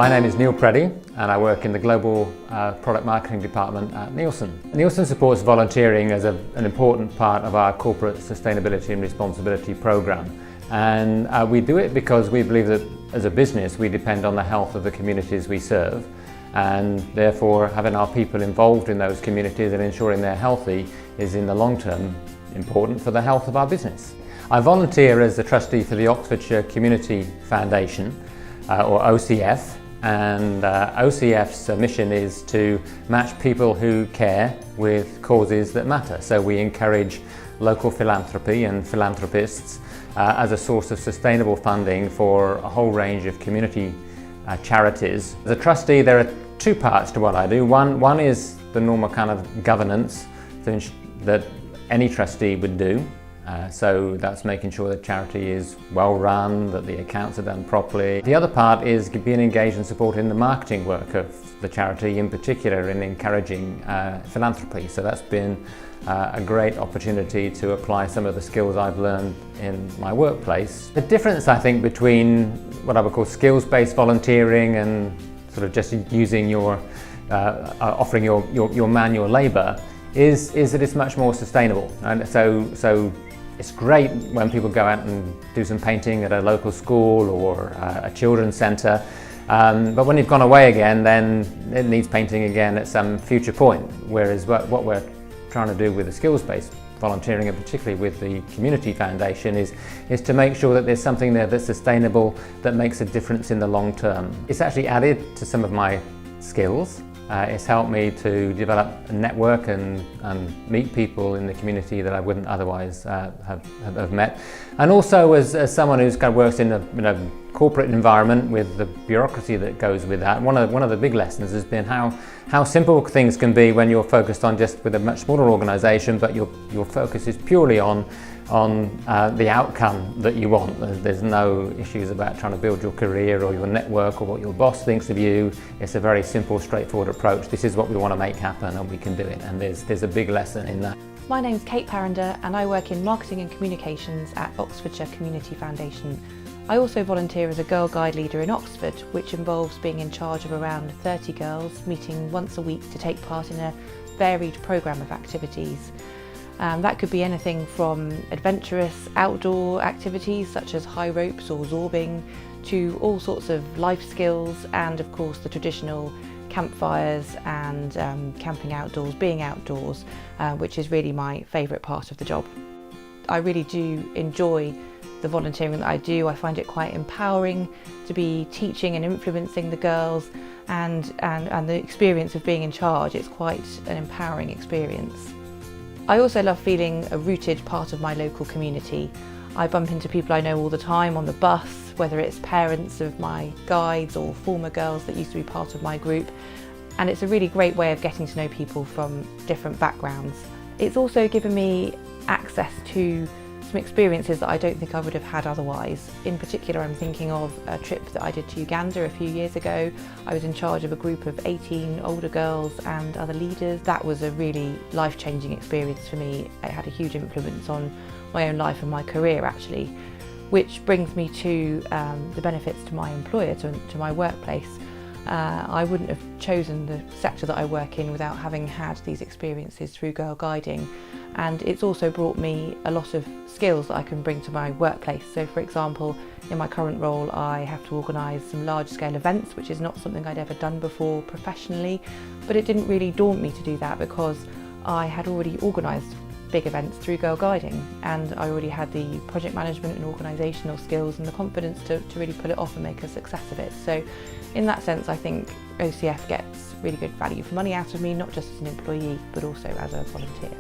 My name is Neil Preddy and I work in the Global Product Marketing Department at Nielsen. Nielsen supports volunteering as an important part of our corporate sustainability and responsibility program. And we do it because we believe that as a business we depend on the health of the communities we serve, and therefore having our people involved in those communities and ensuring they're healthy is in the long term important for the health of our business. I volunteer as a trustee for the Oxfordshire Community Foundation, or OCF, and OCF's mission is to match people who care with causes that matter. So we encourage local philanthropy and philanthropists as a source of sustainable funding for a whole range of community charities. As a trustee, there are two parts to what I do. One is the normal kind of governance that any trustee would do. So that's making sure that charity is well run, that the accounts are done properly. The other part is being engaged and supporting the marketing work of the charity, in particular in encouraging philanthropy. So that's been a great opportunity to apply some of the skills I've learned in my workplace. The difference, I think, between what I would call skills-based volunteering and sort of just using offering your manual labour is that it's much more sustainable. And so it's great when people go out and do some painting at a local school or a children's centre, but when you've gone away again, then it needs painting again at some future point. Whereas what we're trying to do with the skills-based volunteering, and particularly with the Community Foundation, is to make sure that there's something there that's sustainable, that makes a difference in the long term. It's actually added to some of my skills. It's helped me to develop a network and meet people in the community that I wouldn't otherwise have met. And also as someone who's kind of works in a corporate environment with the bureaucracy that goes with that, one of the big lessons has been how simple things can be when you're focused on just with a much smaller organisation, but your focus is purely on the outcome that you want. There's no issues about trying to build your career or your network or what your boss thinks of you. It's a very simple, straightforward approach. This is what we want to make happen and we can do it, and there's a big lesson in that. My name's Kate Parender and I work in marketing and communications at Oxfordshire Community Foundation. I also volunteer as a Girl Guide leader in Oxford, which involves being in charge of around 30 girls, meeting once a week to take part in a varied programme of activities. That could be anything from adventurous outdoor activities such as high ropes or zorbing, to all sorts of life skills, and of course the traditional campfires and camping outdoors, being outdoors, which is really my favourite part of the job. I really do enjoy the volunteering that I do. I find it quite empowering to be teaching and influencing the girls, and the experience of being in charge. It's quite an empowering experience. I also love feeling a rooted part of my local community. I bump into people I know all the time on the bus, whether it's parents of my guides or former girls that used to be part of my group, and it's a really great way of getting to know people from different backgrounds. It's also given me access to some experiences that I don't think I would have had otherwise. In particular, I'm thinking of a trip that I did to Uganda a few years ago. I was in charge of a group of 18 older girls and other leaders. That was a really life-changing experience for me. It had a huge influence on my own life and my career, actually, which brings me to the benefits to my employer, to my workplace. I wouldn't have chosen the sector that I work in without having had these experiences through Girl Guiding, and it's also brought me a lot of skills that I can bring to my workplace. So for example, in my current role I have to organise some large-scale events, which is not something I'd ever done before professionally, but it didn't really daunt me to do that because I had already organised big events through Girl Guiding, and I already had the project management and organisational skills and the confidence to really pull it off and make a success of it. So in that sense, I think OCF gets really good value for money out of me, not just as an employee but also as a volunteer.